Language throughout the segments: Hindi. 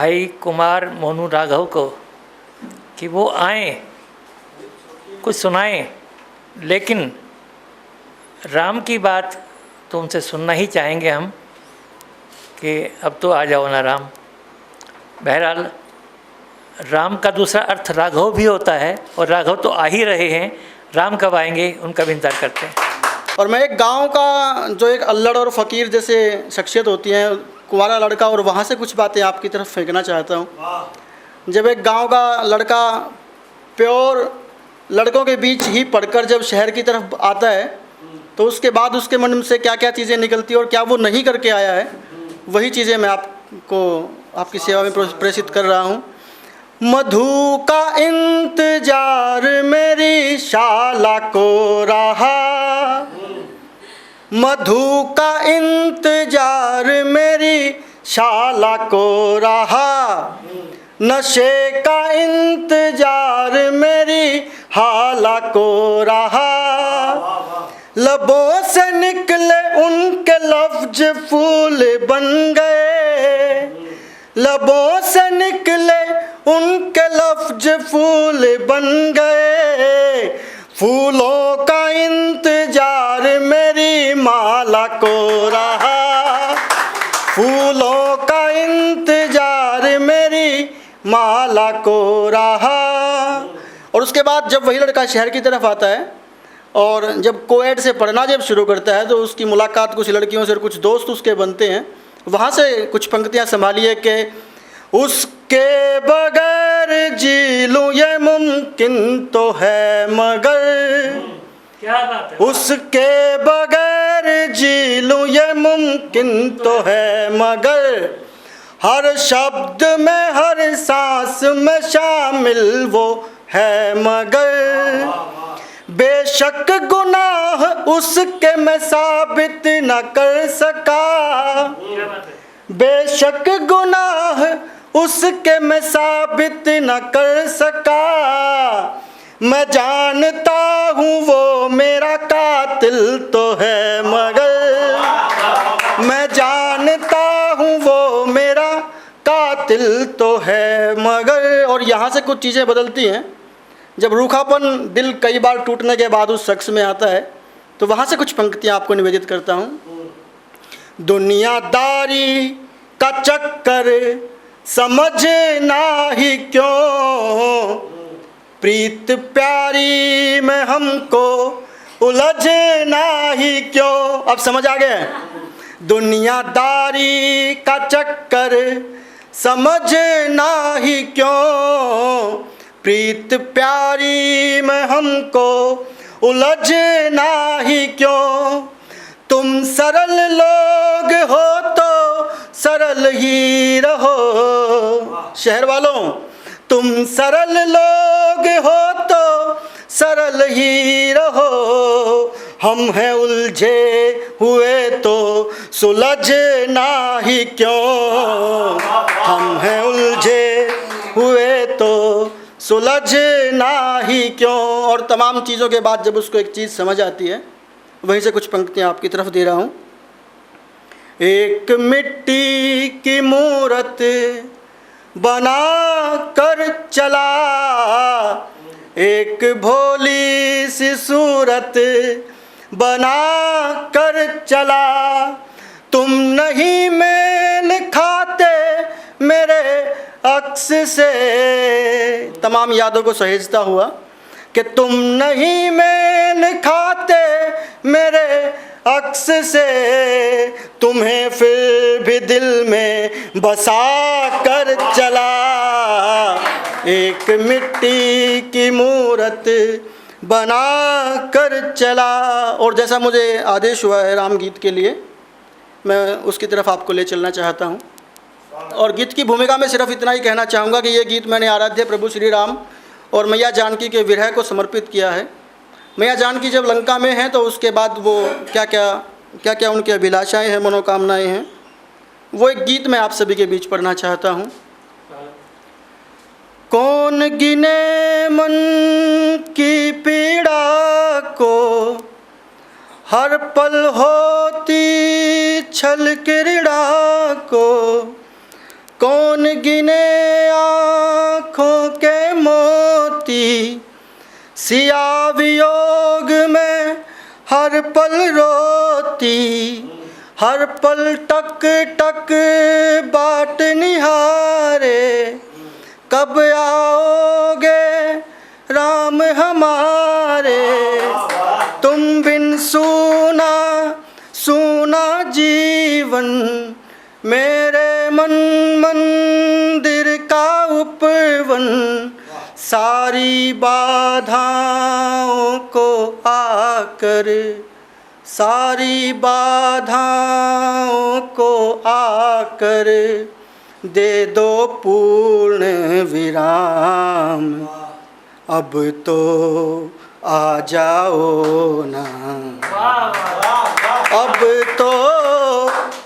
भाई कुमार मोनू राघव को कि वो आए कुछ सुनाएं, लेकिन राम की बात तो उनसे सुनना ही चाहेंगे हम कि अब तो आ जाओ ना राम। बहरहाल राम का दूसरा अर्थ राघव भी होता है और राघव तो आ ही रहे हैं, राम कब आएंगे उनका भी इंतजार करते हैं। और मैं एक गांव का जो एक अल्लड़ और फ़कीर जैसे शख्सियत होती हैं, कुंवारा लड़का, और वहाँ से कुछ बातें आपकी तरफ फेंकना चाहता हूँ। जब एक गांव का लड़का प्योर लड़कों के बीच ही पढ़कर जब शहर की तरफ आता है तो उसके बाद उसके मन से क्या क्या चीज़ें निकलती हैं और क्या वो नहीं करके आया है, वही चीज़ें मैं आपको आपकी सेवा में प्रेषित कर रहा हूँ। मधु का इंतजार मेरी शाला को रहा, मधु का इंतजार मेरी शाला को रहा, नशे का इंतजार मेरी हाला को रहा। लबों से निकले उनके लफ्ज फूल बन गए, लबों से निकले उनके लफ्ज फूल बन गए। फूलों का इंतजार मेरी माला को रहा, फूलों का इंतजार मेरी माला को रहा। और उसके बाद जब वही लड़का शहर की तरफ आता है और जब कोएड से पढ़ना जब शुरू करता है तो उसकी मुलाकात कुछ लड़कियों से और कुछ दोस्त उसके बनते हैं। वहाँ से कुछ पंक्तियाँ संभालिए कि उसके बगैर जी लूँ ये मुमकिन तो है मगर, क्या बात है, उसके बगैर जी लूँ ये मुमकिन तो है मगर, हर शब्द में हर सांस में शामिल वो है मगर। बेशक गुनाह उसके मैं साबित न कर सका, बेशक गुनाह उसके मैं साबित न कर सका। मैं जानता हूँ वो मेरा कातिल तो है मगर, मैं जानता हूँ वो मेरा कातिल तो है मगर। और यहाँ से कुछ चीज़ें बदलती हैं। जब रूखापन दिल कई बार टूटने के बाद उस शख्स में आता है तो वहाँ से कुछ पंक्तियाँ आपको निवेदित करता हूँ। दुनियादारी का चक्कर समझना ही क्यों, प्रीत प्यारी में हमको उलझना ही क्यों। अब समझ आ गए? दुनियादारी का चक्कर समझना ही क्यों, प्रीत प्यारी में हमको उलझना ही क्यों। तुम सरल लोग हो तो सरल ही रहो, शहर वालों तुम सरल लोग हो तो सरल ही रहो। हम हैं उलझे हुए तो सुलझना ही क्यों, हम हैं उलझे हुए तो सुलझना ही क्यों। और तमाम चीज़ों के बाद जब उसको एक चीज़ समझ आती है, वहीं से कुछ पंक्तियाँ आपकी तरफ दे रहा हूँ। एक मिट्टी की मूरत बना कर चला, एक भोली सी सूरत बना कर चला। तुम नहीं मेल खाते मेरे अक्स से, तमाम यादों को सहेजता हुआ कि तुम नहीं मेल खाते मेरे अक्स से, तुम्हें फिर भी दिल में बसा कर चला। एक मिट्टी की मूरत बना कर चला। और जैसा मुझे आदेश हुआ है राम गीत के लिए, मैं उसकी तरफ आपको ले चलना चाहता हूँ। और गीत की भूमिका में सिर्फ इतना ही कहना चाहूँगा कि ये गीत मैंने आराध्य प्रभु श्री राम और मैया जानकी के विरह को समर्पित किया है। मैया जानकी जब लंका में हैं तो उसके बाद वो क्या क्या उनकी अभिलाषाएं हैं, मनोकामनाएं हैं, वो एक गीत मैं आप सभी के बीच पढ़ना चाहता हूँ। कौन गिने मन की पीड़ा को, हर पल होती छल क्रीड़ा को, कौन गिने आँखों के मोती, सिया वियोग में हर पल रोती, हर पल टक टक बाट निहारे, कब आओगे राम हमारे। तुम बिन सूना सूना जीवन, मेरे मन मंदिर का उपवन, सारी बाधाओं को आकर, सारी बाधाओं को आकर दे दो पूर्ण विराम। अब तो आ जाओ ना, अब तो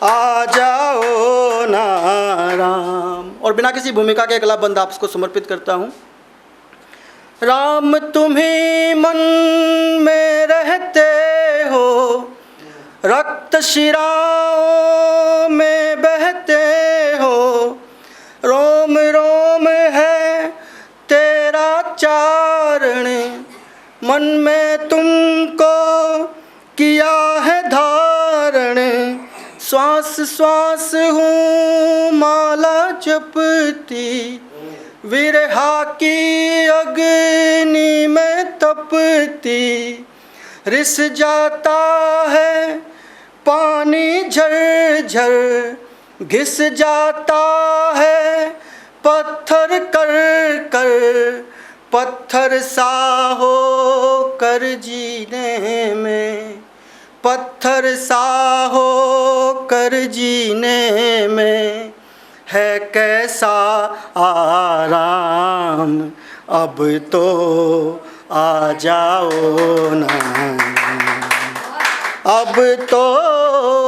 आ जाओ ना राम। और बिना किसी भूमिका के अगला बंद आपको समर्पित करता हूँ। राम तुम्ही मन में रहते हो, रक्त शिराओं में बहते हो, रोम रोम है तेरा चारण, मन में तुमको किया है धारण, श्वास श्वास हूँ माला जपती, विरहा की अग्नि में तपती, रिस जाता है पानी झर झर, घिस जाता है पत्थर कर कर, पत्थर सा हो कर जीने में, पत्थर सा हो कर जीने में, है कैसा आराम। अब तो आ जाओ ना, अब तो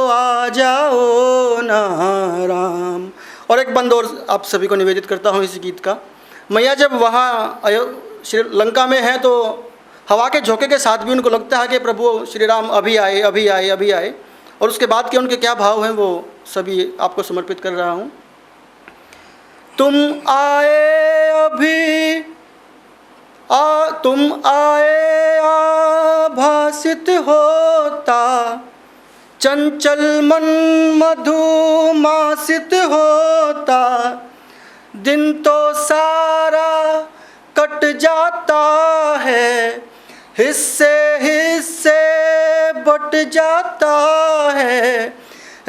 आ जाओ ना राम। और एक बंद और आप सभी को निवेदित करता हूँ इस गीत का। मैया जब वहाँ श्रीलंका में है तो हवा के झोंके के साथ भी उनको लगता है कि प्रभु श्री राम अभी आए अभी आए अभी आए, और उसके बाद के उनके क्या भाव हैं वो सभी आपको समर्पित कर रहा हूँ। तुम आए अभी तुम आए आभासित होता, चंचल मन मधुमासित होता, दिन तो सारा कट जाता है, हिस्से हिस्से बट जाता है,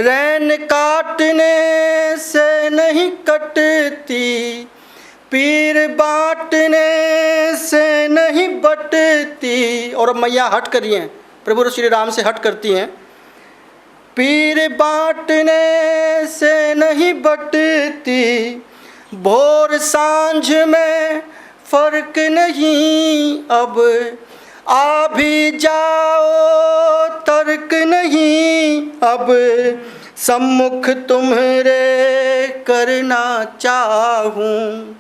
रैन काटने से नहीं कटती, पीर बांटने से नहीं बटती। और अब मैया हट करी हैं, प्रभु श्री राम से हट करती हैं। पीर बांटने से नहीं बटती, भोर सांझ में फर्क नहीं अब, आ भी जाओ तर्क नहीं अब, सम्मुख तुम्हारे करना चाहूँ,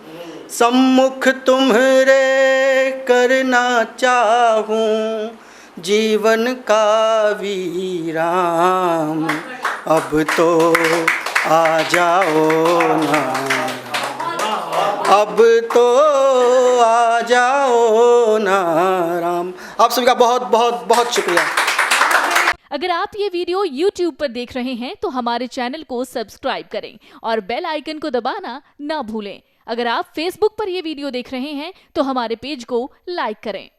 सम्मुख तुम्हारे करना चाहूँ, जीवन का विराम। अब तो आ जाओ ना, अब तो आ जाओ ना राम। आप सभी का बहुत बहुत बहुत शुक्रिया। अगर आप ये वीडियो YouTube पर देख रहे हैं तो हमारे चैनल को सब्सक्राइब करें और बेल आइकन को दबाना ना भूलें। अगर आप Facebook पर ये वीडियो देख रहे हैं तो हमारे पेज को लाइक करें।